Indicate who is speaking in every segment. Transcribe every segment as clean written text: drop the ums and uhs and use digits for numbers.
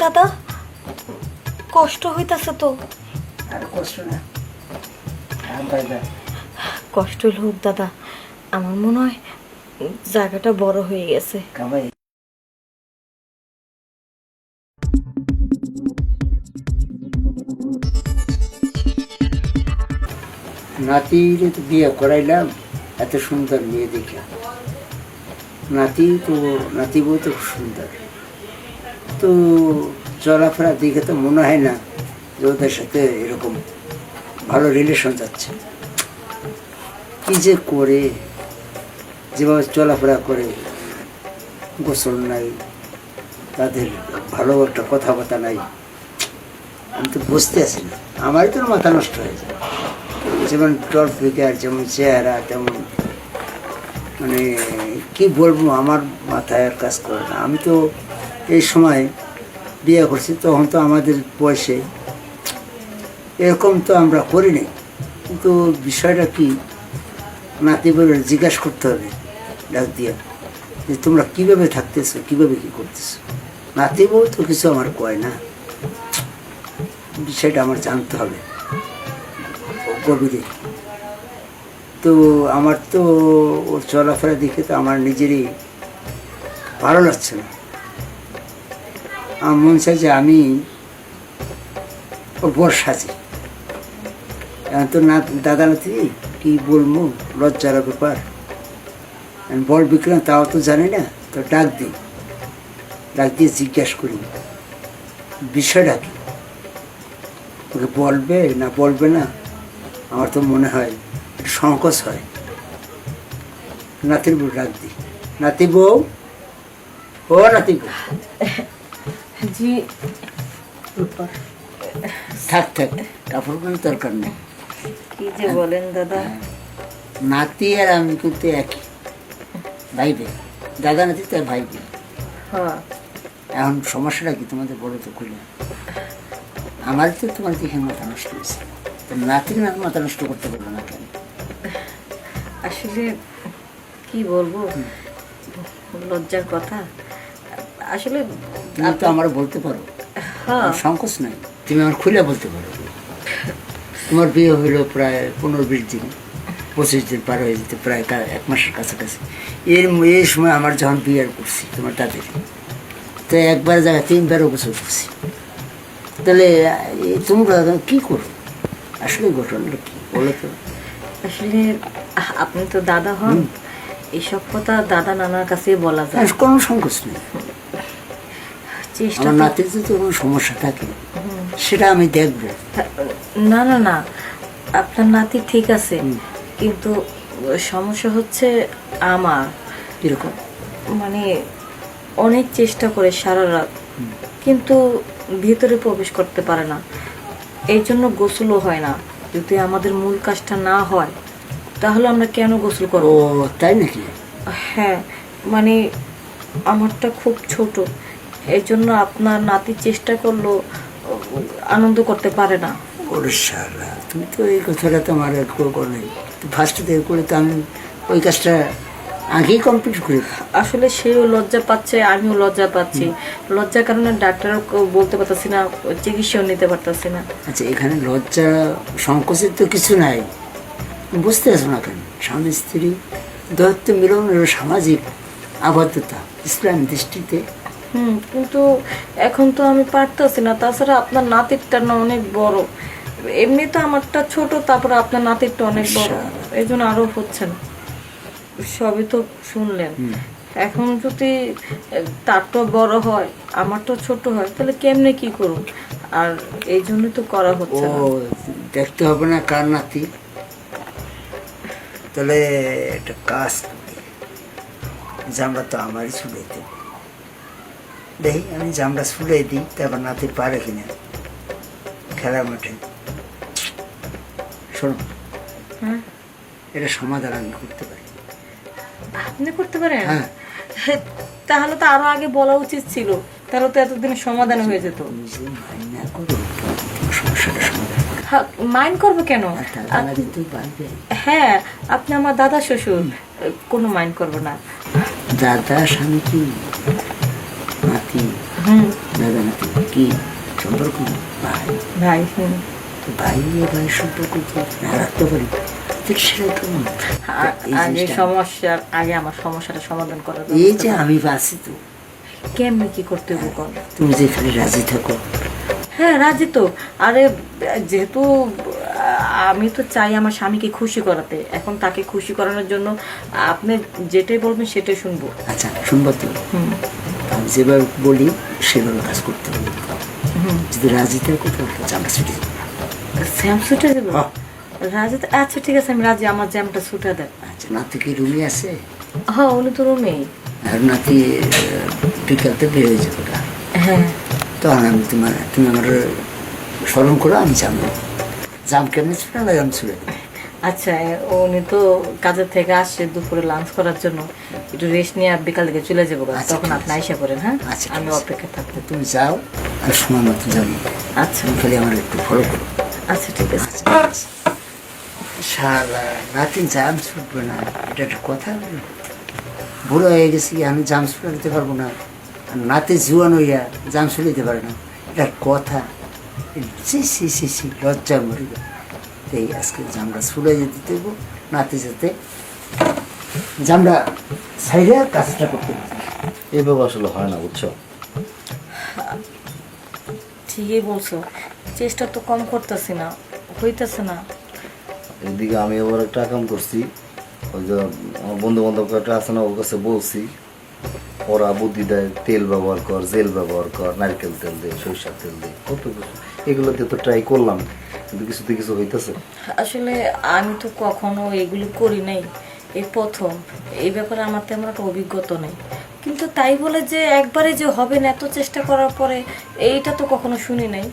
Speaker 1: দাদা কষ্ট হইতাছে তো।
Speaker 2: আর কষ্ট না,
Speaker 1: কষ্ট হোক দাদা, আমার মনে হয় জায়গাটা বড় হয়ে গেছে।
Speaker 2: কামাই নাতির তো বিয়ে করাইলাম, এত সুন্দর মেয়ে দেখলাম। নাতি বউ তো খুব সুন্দর, তো চলাফেরা দেখে তো মনে হয় না যে ওদের সাথে এরকম ভালো রিলেশন যাচ্ছে। কি যে করে, যেভাবে চলাফেরা করে, গোসল নাই, তাদের ভালো একটা কথাবার্তা নাই, আমি তো বুঝতে আছি না। আমারই তো মাথা নষ্ট হয়ে যায়। যেমন টলফিকার, যেমন চেহারা, তেমন মানে কি বলবো, আমার মাথায় আর কাজ করে না। আমি তো এই সময় বিয়ে করছি, তখন তো আমাদের বয়সে এরকম তো আমরা করিনি। কিন্তু বিষয়টা কি, নাতি বলে জিজ্ঞাসা করতে হবে ডাক দিয়া যে তোমরা কীভাবে থাকতেছো, কীভাবে কী করতেছো। নাতি বউ তো কিছু আমার কয় না, বিষয়টা আমার জানতে হবে গভীরে। তো আমার তো ওর চলাফেরা দেখে তো আমার নিজেরই ভালো লাগছে না। আমার মন চাই যে আমি ওর বর সাজি। এখন তো না দাদা নাতি কি বলবো, লজ্জার ব্যাপার। বল বিক্রম তাও তো জানি না, তো ডাক দিয়ে জিজ্ঞাসা করি বিষয়টা কি, ওকে বলবে না বলবে না। আমার তো মনে হয় একটু সংকোচ হয়। নাতির বউ ডাক দিই, নাতি বউ, ও নাতি বউ।
Speaker 1: জি
Speaker 2: থাক কাপড় কোনো দরকার নেই।
Speaker 1: কি যে বলেন দাদা।
Speaker 2: নাতি আর আমি কিন্তু একই ভাই বোন, দাদা নাতি তার ভাই বোন।
Speaker 1: হ্যাঁ,
Speaker 2: এখন সমস্যাটা কি তোমাদের বলো তো খুলে। আমার তো তোমার দেখে মাথা নষ্ট হয়েছে, তো নাতির মাথা নষ্ট করতে পারবো না কেন?
Speaker 1: আসলে কি বলবো, লজ্জার কথা। আসলে
Speaker 2: তুমি তো আমার বলতে পারো,
Speaker 1: হ্যাঁ
Speaker 2: সংকোচ নাই, তুমি আমার খুলে বলতে পারো। তোমার বিয়ে হইলো প্রায় 15-20 দিন, 25 দিন পার হয়ে যেতে, প্রায় 1 মাসের কাছাকাছি। এই সময় আমার যখন বিয়ে করছি তোমার তাদের, তো একবার জায়গায় 3 বারও গোসল করছি। তাহলে তোমরা কি করো? আসলে ঘটনাটা কি বলো তো?
Speaker 1: আসলে আপনি তো দাদা হন, এইসব কথা দাদা নানার কাছে বলা যায়।
Speaker 2: কোনো সংকোচ নেই।
Speaker 1: চেষ্টা
Speaker 2: আমার নাতির যদি কোনো সমস্যা থাকে সেটা আমি দেখবো।
Speaker 1: না না না, আপনার নাতি ঠিক আছে, কিন্তু সমস্যা হচ্ছে আমার।
Speaker 2: এরকম
Speaker 1: মানে অনেক চেষ্টা করে সারা রাত, কিন্তু ভিতরে প্রবেশ করতে পারে না। এই জন্য গোসলও হয় না। যদি আমাদের মূল কাজটা না হয় তাহলে আমরা কেন গোসল করব?
Speaker 2: ও তাই নাকি?
Speaker 1: হ্যাঁ, মানে আমারটা খুব ছোট, এই জন্য আপনার নাতি চেষ্টা করলেও আনন্দ করতে পারে না।
Speaker 2: ওরে শালা, তুমি তো এই কথাটা তো আমার নেই। ফার্স্টে থেকে করে তো আমি ওই কাজটা আগেই কমপ্লিট করি।
Speaker 1: আসলে সেও লজ্জা পাচ্ছে, আমিও লজ্জা পাচ্ছি। লজ্জার কারণে ডাক্তারও বলতে পারতেছি না, চিকিৎসাও নিতে পারতেছি না।
Speaker 2: আচ্ছা, এখানে লজ্জা সংকোচের তো কিছু নাই, বুঝতে পারছো না কেন? স্বামী স্ত্রী দৈত্য মিলন সামাজিক আবদ্ধতা ইসলাম দৃষ্টিতে।
Speaker 1: কিন্তু এখন তো আমি পারতেছি না। তাছাড়া আপনার নাতিরটা না অনেক বড়, এমনি তো আমারটা ছোট, তারপরে আপনার নাতিরটা অনেক বড়, এই জন্য আরো হচ্ছে না। সবই তো শুনলেন। এখন যদি তারটা বড় হয় আমারটা ছোট হয়, তাহলে কেমনে কি করুন? আর এই জন্য তো করা হচ্ছে না।
Speaker 2: ও দেখতে হবে না কার নাতি? তাহলে একটা কাজ করি, জামড়া তো আমারই ছুলে দিই। দেখি আমি জামড়া ছুলে দিই, তারপর নাতি পারে কিনা খেলার মাঠে। শোনো,
Speaker 1: হ্যাঁ,
Speaker 2: এটা সমাধান আমি করতে পারি।
Speaker 1: আপনি করতে পারেন?
Speaker 2: হ্যাঁ।
Speaker 1: তাহলে তো আরো আগে বলা উচিত ছিল, তাহলে তো এতদিন সমাধান হয়ে যেত।
Speaker 2: নিজে মাইনা করো, সমস্যাটা সমাধান।
Speaker 1: মাইন্ড করবো কেন? হ্যাঁ, আপনি আমার দাদা শ্বশুর, কোনো মাইন্ড করবো না।
Speaker 2: দাদা স্বামী কি নাতি? দাদা নাতি কি কি সম্পর্ক? ভাই
Speaker 1: ভাই
Speaker 2: তো ভাই ভাই সম্পর্ক তো না রাখতে পারি, তো সেটা তো এই
Speaker 1: আগে
Speaker 2: জিনিসটা-
Speaker 1: আগে আমার সমস্যাটা সমাধান করার
Speaker 2: এই
Speaker 1: ব্যবস্থা
Speaker 2: যে
Speaker 1: করো।
Speaker 2: আমি বাঁচি তো,
Speaker 1: কেমনি কি করতে হবে কোন?
Speaker 2: তুমি যে খালি রাজি থাকো।
Speaker 1: হ্যাঁ রাজি তো। আরে যেহেতু আমি তো চাই আমার স্বামীকে খুশি করাতে, এখন তাকে খুশি করানোর জন্য আপনি যেটাই বলবেন সেটাই শুনবো।
Speaker 2: আচ্ছা শুনবো তো,
Speaker 1: হুম
Speaker 2: আমি যেভাবে বলি সেভাবে কাজ করতে হবে। যদি রাজি থাকো তাহলে জামা ছুটি যাবো।
Speaker 1: স্যাম ছুটে দেবো?
Speaker 2: হ্যাঁ।
Speaker 1: রাজি তো, আচ্ছা ঠিক আছে আমি রাজি, আমার জ্যামটা ছুটে দেন।
Speaker 2: আচ্ছা নাতি কি রুমে আছে?
Speaker 1: হ্যাঁ উনি তো রুমেই।
Speaker 2: আর নাতি বিকালতে বের হয়ে যাবো না,
Speaker 1: হ্যাঁ
Speaker 2: তখন আমি তুমি আমার স্মরণ করো, আমি যাবো। জাম কেমনি ছিল না জাম ছিল?
Speaker 1: আচ্ছা উনি তো কাজের থেকে আসছে দুপুরে লাঞ্চ করার জন্য, একটু রেস্ট নিয়ে বিকাল দিকে চলে যাবো,
Speaker 2: আচ্ছা,
Speaker 1: তখন
Speaker 2: ঠিক
Speaker 1: আপনি
Speaker 2: আছে।
Speaker 1: আইসা করেন। হ্যাঁ
Speaker 2: আচ্ছা, ঠিক
Speaker 1: আমি
Speaker 2: আছে।
Speaker 1: অপেক্ষা থাকবো।
Speaker 2: তুমি যাও, আর সময় মতো যাবো।
Speaker 1: আচ্ছা
Speaker 2: তুমি খালি আমার একটু ফলো করো।
Speaker 1: আচ্ছা ঠিক আছে।
Speaker 2: শালা নাতি জাম ছুটবে না, এটা একটা কথা হলো? বুড়ো হয়ে গেছি, আমি জাম ছুটাতে পারবো না, আর নাতি জুয়ান হইয়া জাম ছুটাতে পারে না, এটা কথা? সি সি সি সি লজ্জা মরি গেল। এই আজকে জামটা ছুটে যেতে দেবো, নাতি যেতে জামটা সাইডে কাজটা করতে হবে।
Speaker 3: এইভাবে আসলে হয় না, বুঝছো?
Speaker 1: ঠিকই বলছো, চেষ্টা তো কম করতেছি না, হইতেছে না।
Speaker 3: এদিকে আমি আবার একটা কাম করছি, ওই যে আমার বন্ধু বান্ধব একটা আছে না, ওর কাছে বলছি, ওরা বুদ্ধি দেয়, তেল ব্যবহার কর, জেল ব্যবহার কর, নারকেল তেল দে, সরিষার তেল দে, কত কিছু। এগুলো দিয়ে তো ট্রাই করলাম, কিন্তু কিছুতে কিছু হইতেছে।
Speaker 1: আসলে আমি তো কখনো এগুলো করি নাই, এই প্রথম। এই ব্যাপারে আমার তেমন একটা অভিজ্ঞতা নেই, কিন্তু তাই বলে যে একবারে যে হবে না এত চেষ্টা করার পরে, এইটা তো কখনো শুনি নাই।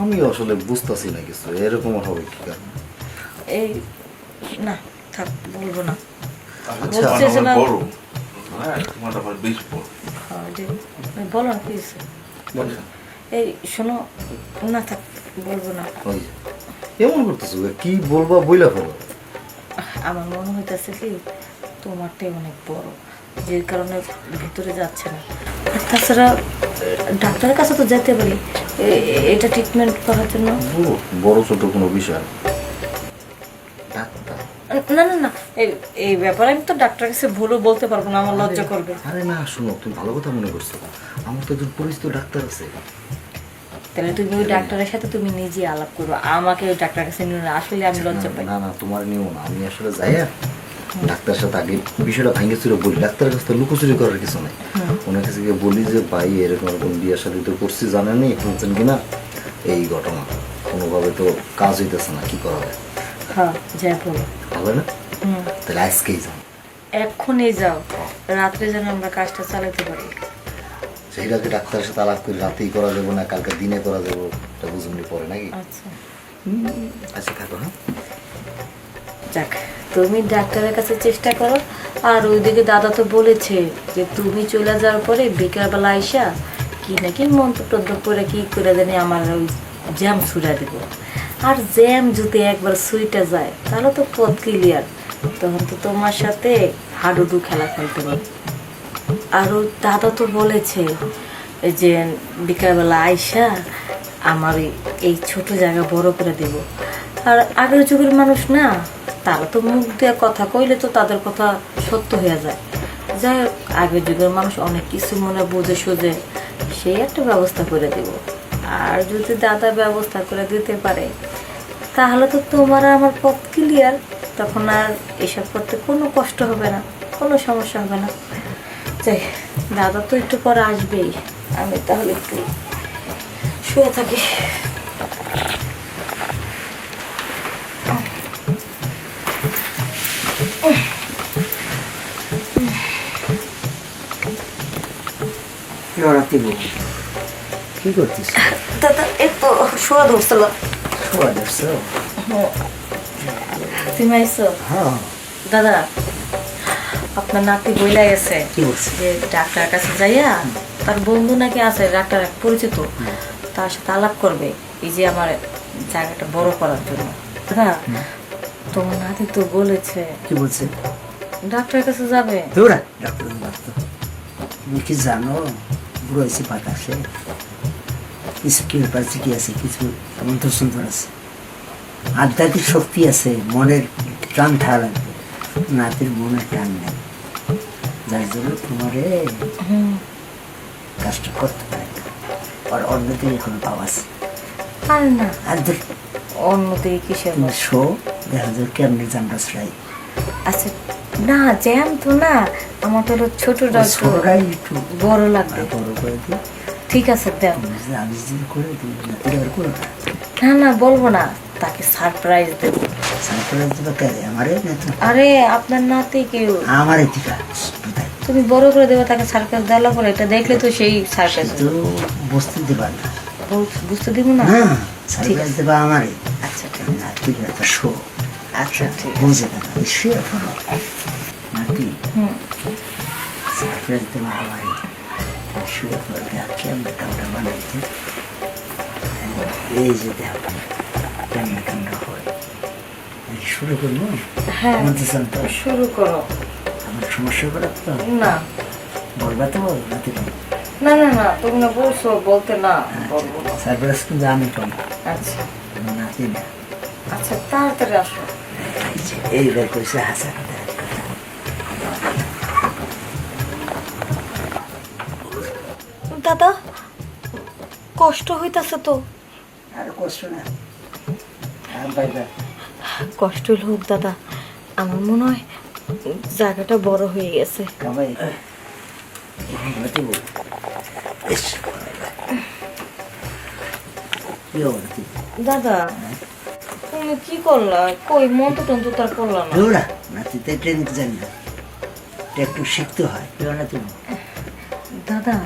Speaker 3: আমি আসলে বুঝতেছি না কিছু, এরকম হবে কি কারণ?
Speaker 1: এই না থাক, বলবো না।
Speaker 3: আচ্ছা,
Speaker 1: বলছে যে না,
Speaker 4: বড় হ্যাঁ তোমার আবার বেশ বড়
Speaker 1: হ্যাঁ, বলো না প্লিজ। এই শোনো, না থাক, বলবো না।
Speaker 3: ওই যে, এমন করতেছো কি বলবা, বইলা ফেলো।
Speaker 1: আমার মনে হইতেছে কি তোমারটাই অনেক বড়, যে কারণে ভিতরে যাচ্ছে না। আর তাছাড়া ডাক্তারের কাছে তো যেতে পারি এটা ট্রিটমেন্ট করার জন্য।
Speaker 3: বড় ছোট কোনো বিষয় না। ডাক্তার?
Speaker 1: না না না, এই ব্যাপারে আমি তো ডাক্তারের কাছে ভুলও বলতে পারবো না, আমার লজ্জা করবে।
Speaker 3: আরে না, শোনো, তুমি ভালো কথা মনে করছো, আমার তো একজন পরিচিত ডাক্তার আছে।
Speaker 1: তাহলে তুমি ওই ডাক্তারের সাথে তুমি নিজে আলাপ করো, আমাকে ওই ডাক্তারের কাছে নিয়ে না, আসলে আমি লজ্জা পাই।
Speaker 3: না না, তোমার নিও না, আমি আসলে যাই ডাক্তারের সাথে আগে বিষয়টা ভাঙে চুরে বলি। ডাক্তারের কাছে তো লুকোচুরি করার কিছু নাই, ওনার কাছে গিয়ে বলি যে ভাই এরকম এরকম বিয়ের সাথে তো করছি, জানেনি শুনছেন কিনা এই ঘটনা, কোনোভাবে তো কাজ হইতেছে না, কি করা যায়?
Speaker 1: হ্যাঁ যাই বলো।
Speaker 3: ভালো না? তাহলে আজকেই যাও।
Speaker 1: এক্ষুনি যাও, রাত্রে যেন আমরা কাজটা চালাতে পারি।
Speaker 3: সেইটাকে ডাক্তারের সাথে আলাপ করে রাতেই করা যাবো না কালকে দিনে করা যাবো, এটা বুঝুনি পরে নাকি?
Speaker 1: আচ্ছা
Speaker 3: আচ্ছা থাকো। হ্যাঁ
Speaker 1: যাক, তুমি ডাক্তারের কাছে চেষ্টা করো। আর ওইদিকে দাদা তো বলেছে যে তুমি চলে যাওয়ার পরে বিকালবেলা আইসা কি নাকি মন্ত্র টন্ত্র করে কি করে জানি আমার ওই জ্যাম ছুড়া দিব। আর জ্যাম যদি একবার সুইটা যায় তাহলে তো পথ ক্লিয়ার, তখন তো তোমার সাথে হাডুডু খেলা খেলতে পারো। আর ওই দাদা তো বলেছে যে বিকালবেলা আইসা আমার এই ছোট জায়গা বড় করে দেব। আর আগের যুগের মানুষ না, তারা তো মুখ দিয়ে কথা কইলে তো তাদের কথা সত্য হয়ে যায়। যাই হোক, আগের যুগের মানুষ অনেক কিছু মনে বুঝে সুঝে সেই একটা ব্যবস্থা করে দেব। আর যদি দাদা ব্যবস্থা করে দিতে পারে তাহলে তো তোমার আর আমার পথ ক্লিয়ার, তখন আর এসব করতে কোনো কষ্ট হবে না, কোনো সমস্যা হবে না। যাই, দাদা তো একটু পরে আসবেই, আমি তাহলে একটু শুয়ে থাকি।
Speaker 2: লড়াতে বলবো কি করছিস?
Speaker 1: দাদা একটু শোয়া ধরছিলাম।
Speaker 2: শোয়া দেখছো?
Speaker 1: তুমি আইসো?
Speaker 2: হ্যাঁ।
Speaker 1: দাদা আপনার নাতি বইলা গেছে
Speaker 2: কি বলছে?
Speaker 1: যে ডাক্তারের কাছে যাইয়া তার বন্ধু নাকি আছে ডাক্তার এক পরিচিত, তার সাথে আলাপ করবে এই যে আমার জায়গাটা বড় করার জন্য। দাদা তোমার নাতি তো বলেছে
Speaker 2: কি বলছে?
Speaker 1: ডাক্তারের কাছে যাবে।
Speaker 2: দৌড়া ডাক্তার ডাক্তার, তুমি কি জানো বুড়ো হয়েছে বাতাসে? কিছু কি ব্যাপার কি আছে, কিছু মন্ত্র সুন্দর আছে, আধ্যাত্মিক শক্তি আছে, মনের টান থাকা লাগবে। নাতির মনের টান নেই, যার জন্য তোমার কাজটা করতে পারে না। আর অন্যদিকে কোনো পাওয়া আছে
Speaker 1: আর না
Speaker 2: আর
Speaker 1: অন্যদিকে কিসের
Speaker 2: তুমি শো দেখা যায় কেমনি জানটা ছড়াই।
Speaker 1: আচ্ছা না জ্যাম তো না, আমার তো ছোটটা একটু
Speaker 2: ছোটটাই একটু
Speaker 1: বড় লাগবে।
Speaker 2: বড় করে দিই,
Speaker 1: ঠিক আছে দেন।
Speaker 2: আমি যদি করে দিই নাতির আবার করো না,
Speaker 1: না না বলবো না, তাকে সারপ্রাইজ দেবো।
Speaker 2: সারপ্রাইজ দেবে কে? আমারে না তো,
Speaker 1: আরে আপনার নাতিকে
Speaker 2: আমারে ঠিক আছে।
Speaker 1: তুমি বড় করে দেবে, তাকে সারপ্রাইজ দেওয়ার পরে এটা দেখলে তো সেই সারপ্রাইজ
Speaker 2: তো বুঝতে দেবা না,
Speaker 1: বুঝতে দিব না।
Speaker 2: না সারপ্রাইজ দেবা আমারে।
Speaker 1: আচ্ছা ঠিক
Speaker 2: নাতির একটা শো,
Speaker 1: আচ্ছা ঠিক
Speaker 2: বুঝে না শুয়ে পড়ো নাতি,
Speaker 1: হুম
Speaker 2: সারপ্রাইজ দেবা আমারে। শুয়ে পড়ো, কেমন কামটা বানাইতে, এই যে দেখো কেমন কামটা হয়। শুরু করবো?
Speaker 1: হ্যাঁ
Speaker 2: বলতেছেন তো
Speaker 1: শুরু করো।
Speaker 2: আমার সমস্যা করে তো
Speaker 1: না
Speaker 2: বলবা তো নাতি,
Speaker 1: না না না তুমি না বলছো বলতে, না বলবো না।
Speaker 2: সারপ্রাইজ কিন্তু আমি করি,
Speaker 1: আচ্ছা
Speaker 2: নাতি না।
Speaker 1: আচ্ছা তাড়াতাড়ি আসো।
Speaker 2: এইবার কইছে হাসান,
Speaker 1: দাদা কষ্ট হইতাছে তো?
Speaker 2: আর কষ্ট না, আর পাইবা
Speaker 1: কষ্ট হোক দাদা, আমার মনে হয় জায়গাটা বড় হয়ে গেছে।
Speaker 2: কামাই
Speaker 1: দাদা তুমি কি করলা? কই মন্ত্র টন্ত্র তার করলা না?
Speaker 2: দৌড়া নাতিতে ট্রেনিং জানি না, এটা একটু শিখতে হয়, কেউ না তুমি।
Speaker 1: দাদা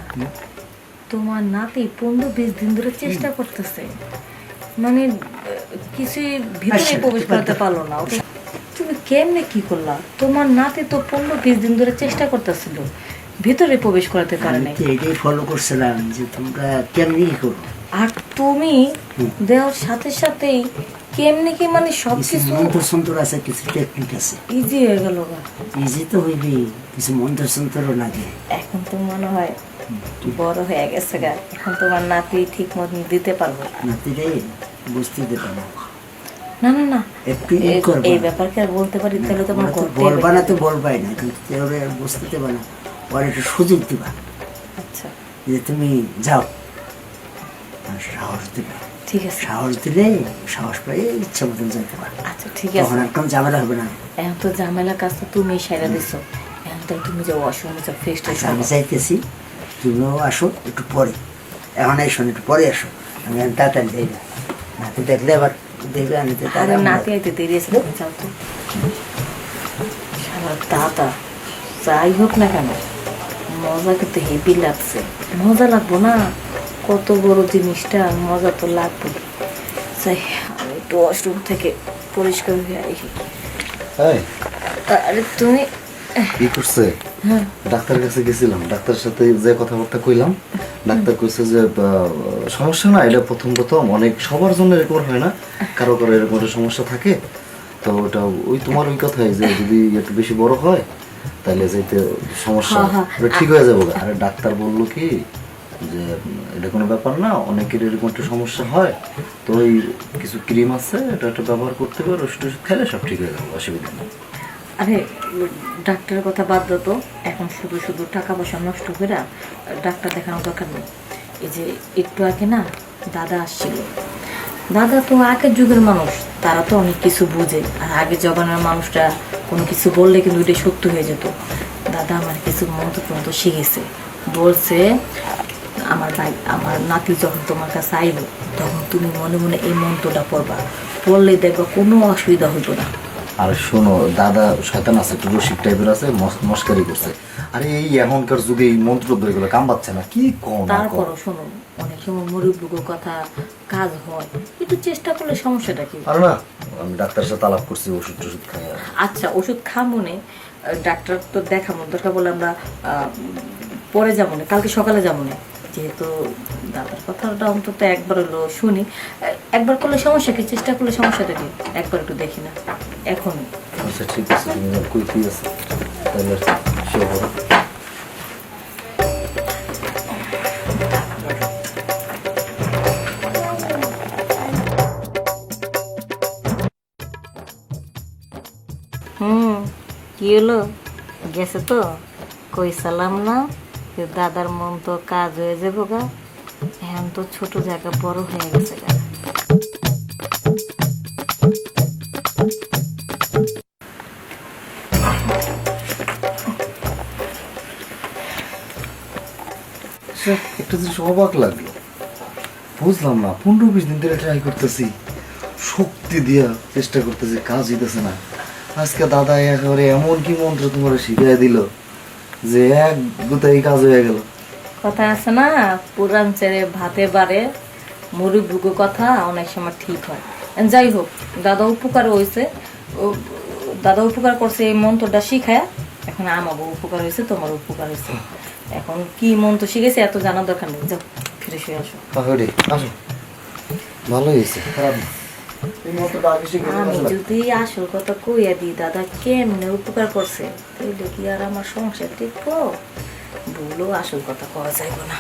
Speaker 1: তোমার নাতি 15-20 দিন ধরে চেষ্টা করতেছে, মানে কিছু ভিতরে
Speaker 2: আচ্ছা,
Speaker 1: প্রবেশ করতে পারলো না। তুমি কেমনে কি করলা? তোমার নাতি তো 15-20 দিন ধরে চেষ্টা করতেছিল, ভিতরে প্রবেশ করাতে পারে
Speaker 2: আমি
Speaker 1: নাই।
Speaker 2: তো এটাই ফলো করছিলাম যে তোমরা কেমনি কি করো,
Speaker 1: আর তুমি দেওয়ার সাথে সাথেই কেমনে কি মানে
Speaker 2: কিছু
Speaker 1: সবকিছু
Speaker 2: মন্ত্র সন্তর আছে, কিছু টেকনিক আছে,
Speaker 1: ইজি হয়ে গেল।
Speaker 2: ইজি তো হইবে, কিছু মন্ত্র সন্তরও লাগে।
Speaker 1: এখন তো মনে হয় বড় হয়ে গেছে গা, এখন তোমার নাতি ঠিক মতন দিতে পারবো।
Speaker 2: নাতিরে বুঝতে দেবে না,
Speaker 1: না না না
Speaker 2: একটু ই করবা।
Speaker 1: এই ব্যাপারকে আর বলতে পারি তাহলে তোমার
Speaker 2: ওরা তো
Speaker 1: করতে
Speaker 2: বলবা
Speaker 1: হবে।
Speaker 2: না তো বলবাই না, কিন্তু ওরা বুঝতে দেবে না, ওরা একটু সুযোগ দিবা
Speaker 1: আচ্ছা
Speaker 2: যে তুমি যাও, আর সাহস দিবে,
Speaker 1: ঠিক আছে।
Speaker 2: সাহস দিলে সাহস পাই ইচ্ছা মতন যেতে পারবে,
Speaker 1: আচ্ছা ঠিক
Speaker 2: তখন
Speaker 1: আছে।
Speaker 2: আর কোনো ঝামেলা হবে না।
Speaker 1: এখন তো ঝামেলা কাজ তো তুমি সাইরা দিছো, এখন তো তুমি যে ওয়াশরুমে যা ফ্রেশ ট্রেশ
Speaker 2: আচ্ছা আমি চাইতেছি তুমিও আসো একটু পরে, এখন এই শোন একটু পরে আসো, আমি এখন তাড়াতাড়ি দেই না, নাতি দেখলে আবার দেখবে আমি তো
Speaker 1: আরে নাতি আইতে দেরি আছে, তুমি যাও তো। সারা দাদা যাই হোক না কেন মজা কিন্তু হেভি লাগছে, মজা লাগবো না? কত বড় জিনিসটা, মজা তো লাগবে। যাই আমি একটু ওয়াশরুম থেকে পরিষ্কার হয়ে আইছি।
Speaker 3: এই
Speaker 1: আরে তুমি
Speaker 3: কি করছে?
Speaker 1: হ্যাঁ
Speaker 3: ডাক্তারের কাছে গেছিলাম, ডাক্তারের সাথে যে কথাবার্তা কইলাম, ডাক্তার কইছে যে সমস্যা না, এটা প্রথম প্রথম অনেক সবার জন্য এরকম হয় না, কারো কারো এরকম একটা সমস্যা থাকে। তো ওটা ওই তোমার ওই কথাই যে যদি একটু বেশি বড় হয় তাহলে যেতে সমস্যা
Speaker 1: হ্যাঁ, হ্যাঁ।
Speaker 3: ওটা ঠিক হয়ে যাবে। আর ডাক্তার বললো কি যে এটা কোনো ব্যাপার না, অনেকের এরকম একটা সমস্যা হয়, তো ওই কিছু ক্রিম আছে, এটা একটা ব্যবহার করতে পারো, ওষুধ টষুধ খেলে সব ঠিক হয়ে যাবে, অসুবিধা নেই।
Speaker 1: আরে ডাক্তারের কথা বাদ দাও তো, এখন শুধু শুধু টাকা পয়সা নষ্ট করে ডাক্তার দেখানোর দরকার নেই। এই যে একটু আগে না দাদা আসছিল, দাদা তো আগের যুগের মানুষ, তারা তো অনেক কিছু বুঝে, আর আগের জমানার মানুষরা কোনো কিছু বললে কিন্তু ওইটা সত্য হয়ে যেত। দাদা আমার কিছু মন্ত্র তন্ত্র শিখেছে, বলছে আমার ভাই আমার নাতি যখন তোমার কাছে আইব তখন তুমি মনে মনে এই মন্ত্রটা পড়বা, পড়লে দেখবা কোনো অসুবিধা হইব না।
Speaker 3: আর শোনো, দাদা শয়তান আছে, একটু রসিক টাইপের আছে, মস্কারি করছে। আরে এই এখনকার যুগে এই মন্ত্র এগুলো কাম পাচ্ছে না, কি কম।
Speaker 1: তারপরও শোনো, অনেক সময় মুরব্বীর কথা কাজ হয়, একটু চেষ্টা করলে সমস্যাটা কি?
Speaker 3: আর না, আমি ডাক্তারের সাথে আলাপ করছি, ওষুধ টষুধ খাই। আর
Speaker 1: আচ্ছা ওষুধ খামো নে, ডাক্তার তো দেখাবো, দরকার বলে আমরা পরে যাবো না, কালকে সকালে যাবো না, যেহেতু দাদার কথাটা অন্তত একবার হলো শুনি। একবার করলে সমস্যা কি, চেষ্টা করলে সমস্যাটা কি? একবার একটু দেখি না এখন।
Speaker 3: আচ্ছা ঠিক আছে, তুমি যাও, কই ঠিক আছে তাহলে শুরু করো।
Speaker 5: কি হলো গেছে তো কই সালাম না যে দাদার মন তো কাজ হয়ে যাবো গা এখন তো ছোট জায়গা বড় হয়ে গেছে গা
Speaker 3: সে একটা জিনিস অবাক লাগলো, বুঝলাম না 15-20 দিন ধরে ট্রাই করতেছি, শক্তি দিয়া চেষ্টা করতেছি, কাজ হইতেছে না। আজকে দাদা একেবারে এমন কি মন্ত্র তোমার শিখিয়ে দিল যে এক গুতাই কাজ হয়ে গেল।
Speaker 5: কথা আছে না পুরান ছেড়ে ভাতে বাড়ে মুড়ি ভুগো কথা অনেক সময় ঠিক হয়। যাই হোক দাদা উপকার হয়েছে, দাদা উপকার করছে এই মন্ত্রটা শিখায়, এখন আমারও উপকার হয়েছে তোমার উপকার হয়েছে। এখন কি মন্ত্র শিখেছে এত জানার দরকার নেই, যাও ফিরে শুয়ে আসো।
Speaker 3: তাহলে আসো, ভালো হয়েছে, খারাপ না। এই মন্ত্রটা আগে শিখে
Speaker 5: আমি
Speaker 3: নিলে
Speaker 5: যদি আসল কথা কইয়া দিই দাদা কেমনে উপকার করছে তাইলে কি আর আমার সংসার টিকবো? ভুলও আসল কথা কওয়া যাইব না।